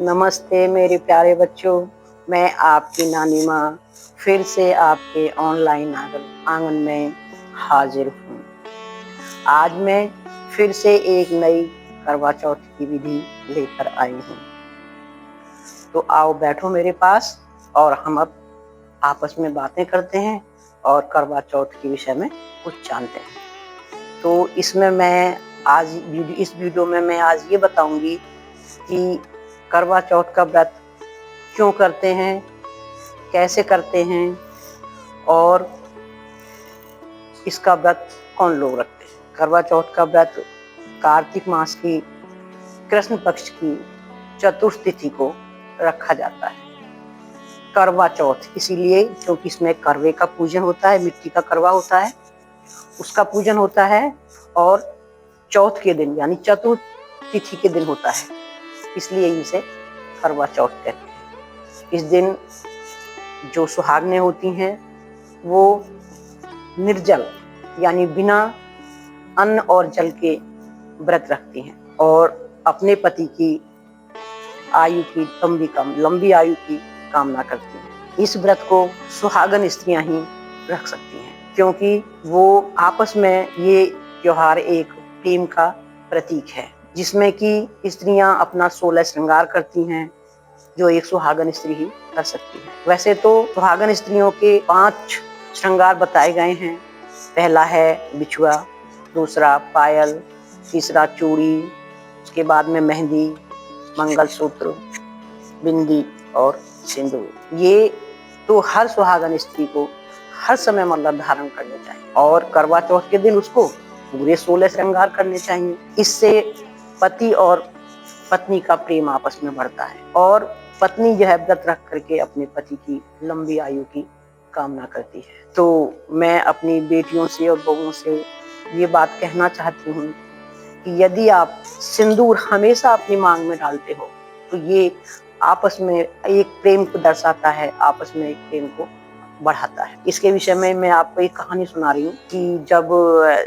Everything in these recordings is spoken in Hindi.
नमस्ते मेरे प्यारे बच्चों, मैं आपकी नानी माँ फिर से आपके ऑनलाइन आंगन में हाजिर हूँ। आज मैं फिर से एक नई करवा चौथ की विधि लेकर आई हूँ। तो आओ बैठो मेरे पास और हम अब आपस में बातें करते हैं और करवा चौथ के विषय में कुछ जानते हैं। तो इसमें मैं इस वीडियो में मैं आज ये बताऊंगी कि करवा चौथ का व्रत क्यों करते हैं, कैसे करते हैं और इसका व्रत कौन लोग रखते हैं। करवा चौथ का व्रत कार्तिक मास की कृष्ण पक्ष की चतुर्थ तिथि को रखा जाता है। करवा चौथ इसीलिए क्योंकि इसमें करवे का पूजन होता है, मिट्टी का करवा होता है, उसका पूजन होता है और चौथ के दिन यानी चतुर्थ तिथि के दिन होता है, इसलिए इसे करवा चौथ कहते हैं। इस दिन जो सुहागनें होती हैं वो निर्जल यानी बिना अन्न और जल के व्रत रखती हैं और अपने पति की आयु की लंबी आयु की कामना करती हैं। इस व्रत को सुहागन स्त्रियां ही रख सकती हैं क्योंकि वो आपस में ये त्योहार एक प्रेम का प्रतीक है जिसमें कि स्त्रियां अपना 16 श्रृंगार करती हैं जो एक सुहागन स्त्री ही कर सकती है। वैसे तो सुहागन स्त्रियों के 5 श्रृंगार बताए गए हैं। पहला है बिछुआ, दूसरा पायल, तीसरा चूड़ी, उसके बाद में मेहंदी, मंगलसूत्र, बिंदी और सिंदूर। ये तो हर सुहागन स्त्री को हर समय मतलब धारण करने चाहिए और करवा चौथ के दिन उसको पूरे 16 श्रृंगार करने चाहिए। इससे पति और पत्नी का प्रेम आपस में बढ़ता है और पत्नी जो है व्रत रख करके अपने पति की लंबी आयु की कामना करती है। तो मैं अपनी बेटियों से और बहुओं से ये बात कहना चाहती हूँ कि यदि आप सिंदूर हमेशा अपनी मांग में डालते हो तो ये आपस में एक प्रेम को दर्शाता है, आपस में एक प्रेम को बढ़ाता है। इसके विषय में मैं आपको एक कहानी सुना रही हूँ कि जब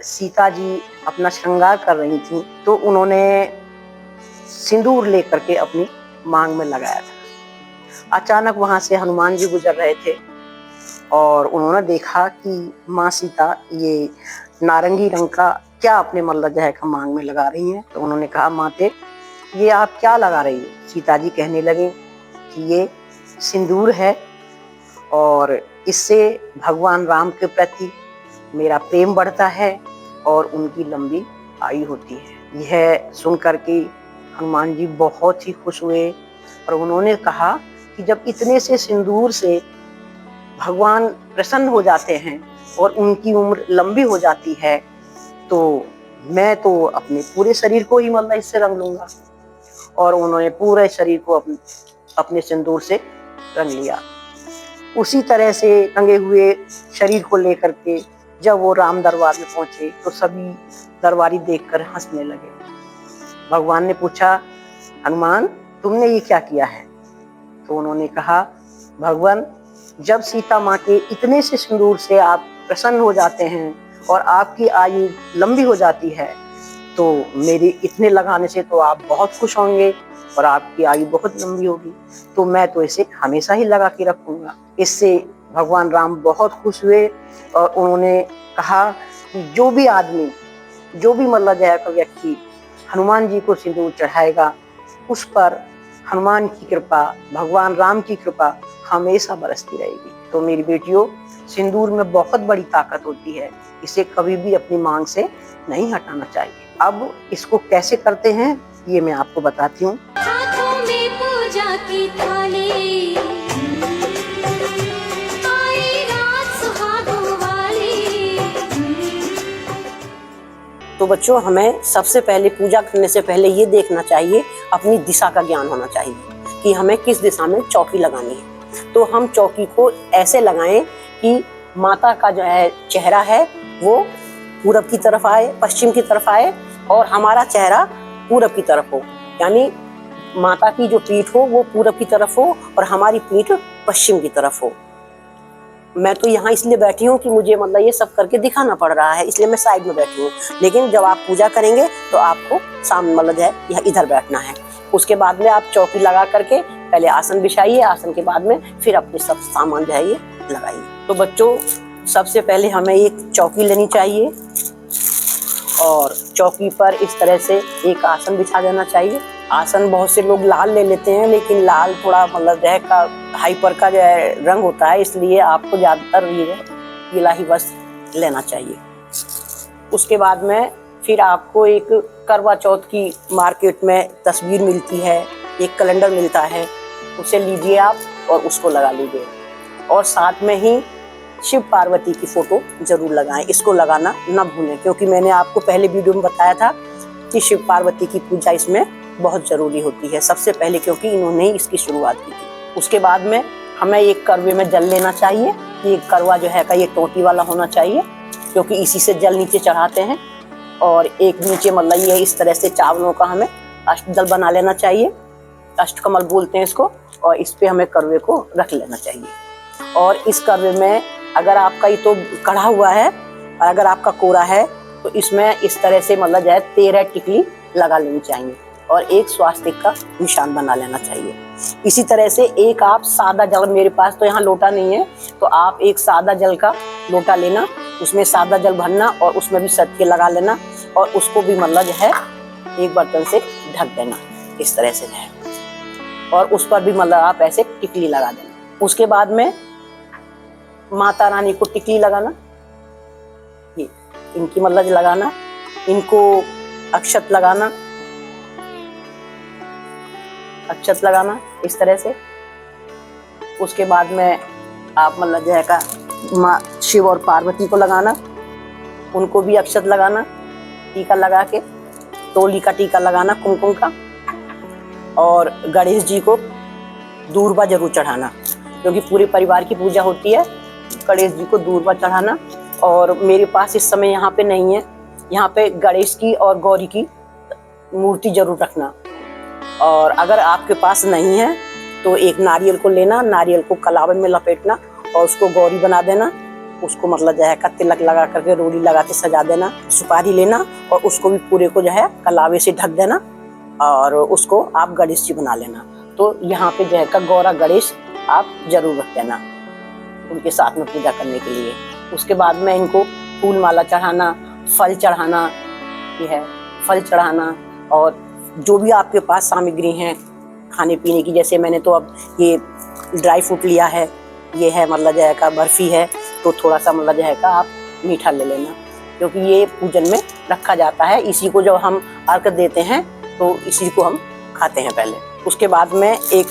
सीता जी अपना श्रृंगार कर रही थी तो उन्होंने सिंदूर लेकर के अपनी मांग में लगाया था। अचानक वहां से हनुमान जी गुजर रहे थे और उन्होंने देखा कि माँ सीता ये नारंगी रंग का क्या अपने मल्लजह का मांग में लगा रही हैं। तो उन्होंने कहा, माते ये आप क्या लगा रही हो? सीता जी कहने लगे कि ये सिंदूर है और इससे भगवान राम के प्रति मेरा प्रेम बढ़ता है और उनकी लंबी आयु होती है। यह सुन करके हनुमान जी बहुत ही खुश हुए और उन्होंने कहा कि जब इतने से सिंदूर से भगवान प्रसन्न हो जाते हैं और उनकी उम्र लंबी हो जाती है तो मैं तो अपने पूरे शरीर को ही मतलब इससे रंग लूंगा। और उन्होंने पूरे शरीर को अपने सिंदूर से रंग लिया। उसी तरह से रंगे हुए शरीर को लेकर के जब वो राम दरबार में पहुंचे तो सभी दरबारी देखकर हंसने लगे। भगवान ने पूछा, हनुमान तुमने ये क्या किया है? तो उन्होंने कहा, भगवान जब सीता माँ के इतने से सिंदूर से आप प्रसन्न हो जाते हैं और आपकी आयु लंबी हो जाती है तो मेरे इतने लगाने से तो आप बहुत खुश होंगे और आपकी आयु बहुत लंबी होगी, तो मैं तो इसे हमेशा ही लगा के रखूंगा। इससे भगवान राम बहुत खुश हुए और उन्होंने कहा कि जो भी आदमी, जो भी मल्लजह का व्यक्ति हनुमान जी को सिंदूर चढ़ाएगा उस पर हनुमान की कृपा, भगवान राम की कृपा हमेशा बरसती रहेगी। तो मेरी बेटियों, सिंदूर में बहुत बड़ी ताकत होती है, इसे कभी भी अपनी मांग से नहीं हटाना चाहिए। अब इसको कैसे करते हैं ये मैं आपको बताती हूँ। हाथों में पूजा की थाली, आई रात सुहागों वाली। तो बच्चों, हमें सबसे पहले पूजा करने से पहले ये देखना चाहिए, अपनी दिशा का ज्ञान होना चाहिए कि हमें किस दिशा में चौकी लगानी है। तो हम चौकी को ऐसे लगाएं कि माता का जो है चेहरा है वो पूरब की तरफ आए, पश्चिम की तरफ आए और हमारा चेहरा पूरब की तरफ हो, यानी माता की जो पीठ हो वो पूरब की तरफ हो और हमारी पीठ पश्चिम की तरफ हो। मैं तो यहाँ इसलिए बैठी हूँ कि मुझे मतलब ये सब करके दिखाना पड़ रहा है, इसलिए मैं साइड में बैठी हूँ। लेकिन जब आप पूजा करेंगे तो आपको सामने मतलब है इधर बैठना है। उसके बाद में आप चौकी लगा करके पहले आसन बिछाइए, आसन के बाद में फिर अपने सब सामान जो है ये लगाइए। तो बच्चों सबसे पहले हमें एक चौकी लेनी चाहिए और चौकी पर इस तरह से एक आसन बिछा देना चाहिए। आसन बहुत से लोग लाल ले लेते हैं, लेकिन लाल थोड़ा मतलब जो है का हाइपर का जो है रंग होता है, इसलिए आपको ज्यादातर ये पीला ही वस्त्र लेना चाहिए। उसके बाद में फिर आपको एक करवा चौथ की मार्केट में तस्वीर मिलती है, एक कैलेंडर मिलता है, उसे लीजिए आप और उसको लगा लीजिए। और साथ में ही शिव पार्वती की फोटो जरूर लगाएं, इसको लगाना न भूलें, क्योंकि मैंने आपको पहले वीडियो में बताया था कि शिव पार्वती की पूजा इसमें बहुत जरूरी होती है सबसे पहले, क्योंकि इन्होंने ही इसकी शुरुआत की थी। उसके बाद में हमें एक करवे में जल लेना चाहिए। ये करवा जो है का ये टोटी वाला होना चाहिए, क्योंकि इसी से जल नीचे चढ़ाते हैं। और एक नीचे मतलब ये इस तरह से चावलों का हमें अष्टदल बना लेना चाहिए, अष्टकमल बोलते हैं इसको, और इस पे हमें करवे को रख लेना चाहिए। और इस करवे में अगर आपका ये तो कढ़ा हुआ है और अगर आपका कोरा है तो इसमें इस तरह से मतलब जो है 13 टिकली लगा लेनी चाहिए और एक स्वास्तिक का निशान बना लेना चाहिए। इसी तरह से एक आप सादा जल, मेरे पास तो यहाँ लोटा नहीं है, तो आप एक सादा जल का लोटा लेना, उसमें सादा जल भरना और उसमें भी सत्य लगा लेना और उसको भी मतलब जो है एक बर्तन से ढक देना इस तरह से है, और उस पर भी मतलब आप ऐसे टिकली लगा देना। उसके बाद में माता रानी को टिकली लगाना, ये इनकी मतलब लगाना, इनको अक्षत लगाना, अक्षत लगाना इस तरह से। उसके बाद में आप मतलब जो है का माँ शिव और पार्वती को लगाना, उनको भी अक्षत लगाना, टीका लगा के तोली का टीका लगाना कुमकुम का। और गणेश जी को दूर्वा जरूर चढ़ाना, क्योंकि पूरे परिवार की पूजा होती है, गणेश जी को दूर्वा चढ़ाना। और मेरे पास इस समय यहाँ पे नहीं है, यहाँ पे गणेश की और गौरी की मूर्ति जरूर रखना। और अगर आपके पास नहीं है तो एक नारियल को लेना, नारियल को कलावे में लपेटना और उसको गौरी बना देना, उसको मतलब जो है का तिलक लगा करके रोली लगा के सजा देना। सुपारी लेना और उसको भी पूरे को जो है कलावे से ढक देना और उसको आप गणेश जी बना लेना। तो यहाँ पे जो है का गौरा गणेश आप जरूर रख देना उनके साथ में पूजा करने के लिए। उसके बाद में इनको फूल माला चढ़ाना, फल चढ़ाना, ये है फल चढ़ाना, और जो भी आपके पास सामग्री हैं खाने पीने की, जैसे मैंने तो अब ये ड्राई फ्रूट लिया है, ये है मतलब जो है का बर्फी है, तो थोड़ा सा मतलब जो है का आप मीठा ले लेना, क्योंकि ये पूजन में रखा जाता है। इसी को जब हम अर्घ देते हैं तो इसी को हम खाते हैं पहले। उसके बाद में एक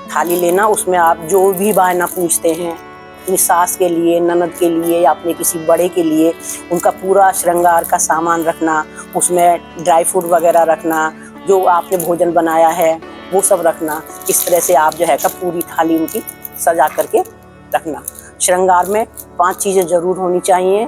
थाली लेना, उसमें आप जो भी बायना पूछते हैं, अपनी सास के लिए, ननद के लिए या अपने किसी बड़े के लिए, उनका पूरा श्रृंगार का सामान रखना, उसमें ड्राई फ्रूट वगैरह रखना, जो आपने भोजन बनाया है वो सब रखना। इस तरह से आप जो है का पूरी थाली उनकी सजा करके रखना। श्रृंगार में 5 चीज़ें जरूर होनी चाहिए,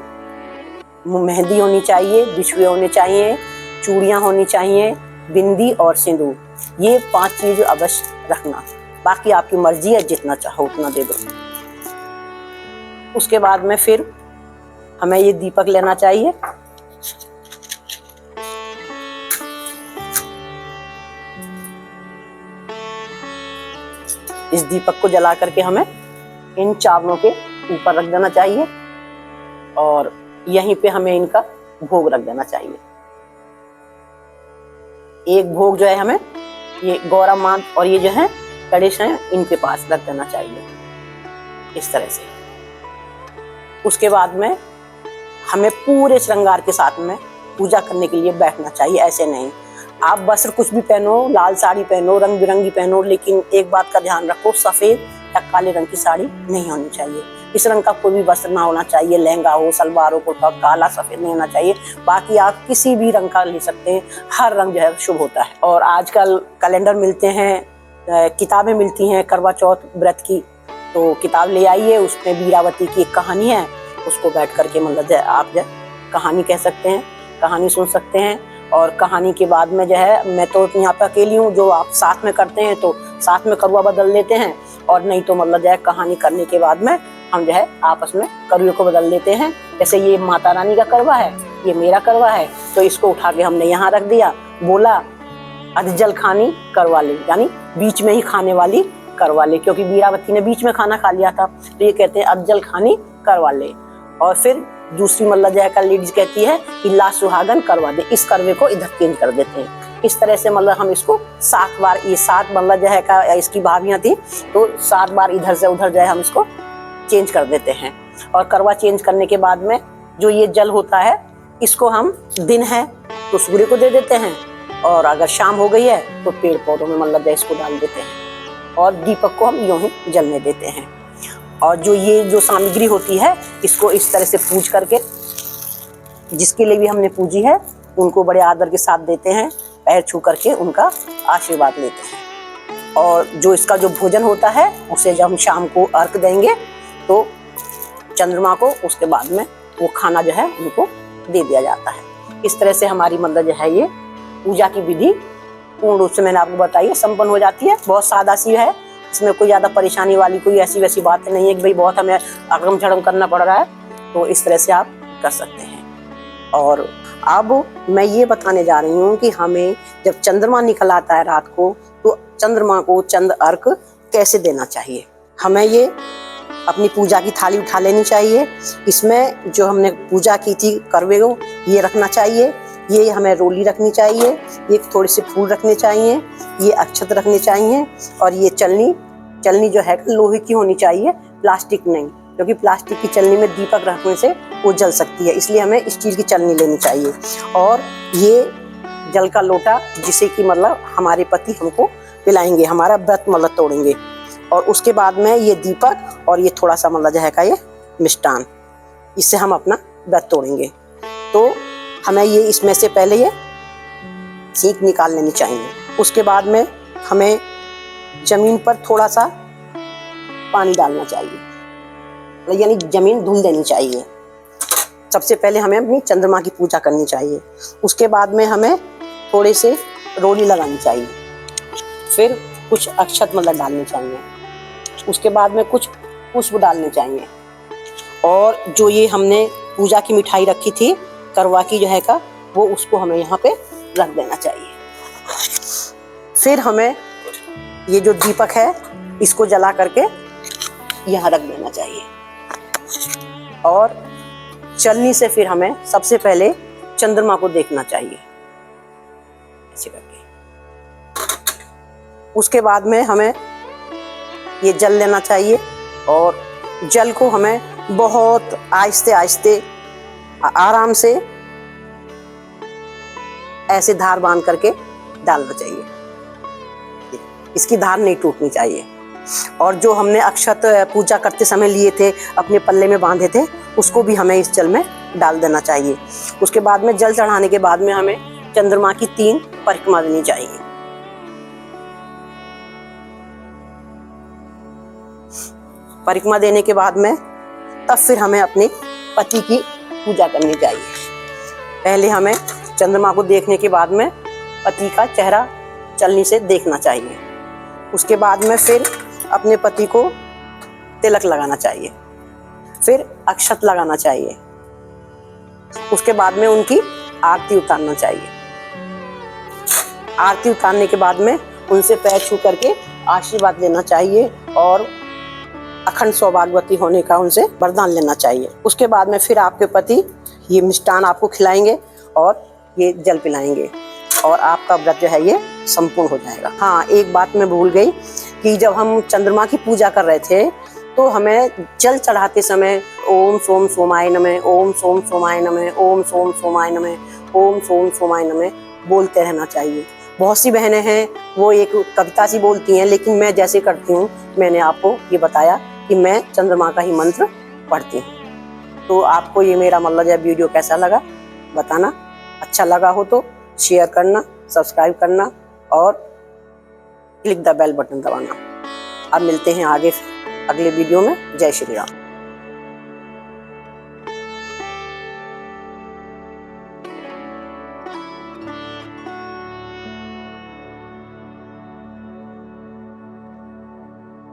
मेहंदी होनी चाहिए, बिछुए होने चाहिए, चूड़ियाँ होनी चाहिए, बिंदी और सिंदूर, ये 5 चीज़ अवश्य रखना। बाकी आपकी मर्जी है, जितना चाहो उतना दे दो। उसके बाद में फिर हमें ये दीपक लेना चाहिए, इस दीपक को जला करके हमें इन चावलों के ऊपर रख देना चाहिए और यहीं पे हमें इनका भोग रख देना चाहिए। एक भोग जो है हमें ये गौरा माँ और ये जो है गणेश हैं इनके पास रख देना चाहिए इस तरह से। उसके बाद में हमें पूरे श्रृंगार के साथ में पूजा करने के लिए बैठना चाहिए, ऐसे नहीं। आप वस्त्र कुछ भी पहनो, लाल साड़ी पहनो, रंग बिरंगी पहनो, लेकिन एक बात का ध्यान रखो, सफेद या काले रंग की साड़ी नहीं होनी चाहिए। इस रंग का कोई भी वस्त्र ना होना चाहिए, लहंगा हो, सलवार हो, कुर्ता, काला सफेद नहीं होना चाहिए। बाकी आप किसी भी रंग का ले सकते हैं, हर रंग जो है शुभ होता है। और आजकल कैलेंडर मिलते हैं, किताबें मिलती हैं करवा चौथ व्रत की, तो किताब ले आइए, उसमें वीरावती की एक कहानी है, उसको बैठ करके मतलब आप जो कहानी कह सकते हैं, कहानी सुन सकते हैं। और कहानी के बाद में जो है, मैं तो यहाँ पे अकेली हूँ, जो आप साथ में करते हैं तो साथ में करवा बदल लेते हैं, और नहीं तो मतलब जो है कहानी करने के बाद में हम जो है आपस में करवे को बदल लेते हैं। जैसे ये माता रानी का करवा है, ये मेरा करवा है, तो इसको उठा के हमने यहाँ रख दिया, बोला अध जल खानी करवाले, यानी बीच में ही खाने वाली करवाले, क्योंकि वीरावती ने बीच में खाना खा लिया था, तो ये कहते हैं अध जल खानी करवाले। और फिर दूसरी मतलब जो है का लेडीज कहती है कि ला सुहागन करवा दे, इस करवे को इधर चेंज कर देते हैं। इस तरह से मतलब हम इसको 7 बार, ये 7 मतलब जो है का इसकी भाभियां थी, तो 7 बार इधर से उधर जो है हम इसको चेंज कर देते हैं। और करवा चेंज करने के बाद में जो ये जल होता है, इसको हम दिन है तो सूर्य को दे देते हैं, और अगर शाम हो गई है तो पेड़ पौधों में मतलब इसको डाल देते हैं, और दीपक को हम यूं ही जलने देते हैं। और जो ये जो सामग्री होती है, इसको इस तरह से पूज करके, जिसके लिए भी हमने पूजी है उनको बड़े आदर के साथ देते हैं, पैर छू करके उनका आशीर्वाद लेते हैं। और जो इसका जो भोजन होता है, उसे जब हम शाम को अर्घ देंगे तो चंद्रमा को, उसके बाद में वो खाना जो है उनको दे दिया जाता है। इस तरह से हमारी मतलब जो है ये पूजा की विधि पूर्ण रूप से मैंने आपको बताई है, संपन्न हो जाती है। बहुत सादा सी है, इसमें कोई ज़्यादा परेशानी वाली कोई ऐसी वैसी बात नहीं है कि भाई बहुत हमें अगम झड़म करना पड़ रहा है, तो इस तरह से आप कर सकते हैं। और अब मैं ये बताने जा रही हूँ कि हमें जब चंद्रमा निकल आता है रात को, तो चंद्रमा को चंद अर्घ कैसे देना चाहिए। हमें ये अपनी पूजा की थाली उठा लेनी चाहिए, इसमें जो हमने पूजा की थी करवे को ये रखना चाहिए, ये हमें रोली रखनी चाहिए, ये थोड़े से फूल रखने चाहिए, ये अक्षत रखने चाहिए, और ये चलनी जो है लोहे की होनी चाहिए, प्लास्टिक नहीं, क्योंकि प्लास्टिक की चलनी में दीपक रखने से वो जल सकती है, इसलिए हमें स्टील की चलनी लेनी चाहिए। और ये जल का लोटा, जिसे कि मतलब हमारे पति हमको पिलाएंगे, हमारा व्रत मतलब तोड़ेंगे। और उसके बाद में ये दीपक और ये थोड़ा सा मतलब जो है का ये मिष्टान, इससे हम अपना व्रत तोड़ेंगे। तो हमें ये इसमें से पहले ये सीख निकाल लेनी चाहिए। उसके बाद में हमें जमीन पर थोड़ा सा पानी डालना चाहिए, यानी जमीन धुल देनी चाहिए। सबसे पहले हमें अपनी चंद्रमा की पूजा करनी चाहिए। उसके बाद में हमें थोड़े से रोली लगानी चाहिए, फिर कुछ अक्षत मतलब डालने चाहिए, उसके बाद में कुछ पुष्प डालने चाहिए। और जो ये हमने पूजा की मिठाई रखी थी करवा की जो है का, वो उसको हमें यहाँ पे रख देना चाहिए। फिर हमें ये जो दीपक है इसको जला करके यहाँ रख देना चाहिए। और चलनी से फिर हमें सबसे पहले चंद्रमा को देखना चाहिए, ऐसे करके। उसके बाद में हमें ये जल लेना चाहिए, और जल को हमें बहुत आहिस्ते आहिस्ते आराम से ऐसे धार बांध करके डालना चाहिए, इसकी धार नहीं टूटनी चाहिए। और जो हमने अक्षत पूजा करते समय लिए थे, अपने पल्ले में बांधे थे, उसको भी हमें इस जल में डाल देना चाहिए। उसके बाद में जल चढ़ाने के बाद में हमें चंद्रमा की 3 परिक्रमा देनी चाहिए। परिक्रमा देने के बाद में तब फिर हमें अपने पति की पूजा करनी चाहिए। पहले हमें चंद्रमा को देखने के बाद में पति का चेहरा चलनी से देखना चाहिए। उसके बाद में फिर अपने पति को तिलक लगाना चाहिए, फिर अक्षत लगाना चाहिए। उसके बाद में उनकी आरती उतारना चाहिए। आरती उतारने के बाद में उनसे पैर छू करके आशीर्वाद लेना चाहिए, और अखंड सौभाग्यवती होने का उनसे वरदान लेना चाहिए। उसके बाद में फिर आपके पति ये मिष्टान आपको खिलाएंगे और ये जल पिलाएंगे, और आपका व्रत जो है ये संपूर्ण हो जाएगा। हाँ, एक बात मैं भूल गई कि जब हम चंद्रमा की पूजा कर रहे थे, तो हमें जल चढ़ाते समय ओम सोम सोमाय नमः, ओम सोम सोमाय नमः, ओम सोम सोमाय नमः, ओम सोम सोमाय नमः बोलते रहना चाहिए। बहुत सी बहनें हैं वो एक कविता सी बोलती हैं, लेकिन मैं जैसे करती हूँ, मैंने आपको ये बताया कि मैं चंद्रमा का ही मंत्र पढ़ती हूँ। तो आपको ये मेरा मतलब यह वीडियो कैसा लगा बताना। अच्छा लगा हो तो शेयर करना, सब्सक्राइब करना और क्लिक द बेल बटन दबाना। अब मिलते हैं आगे अगले वीडियो में। जय श्री राम।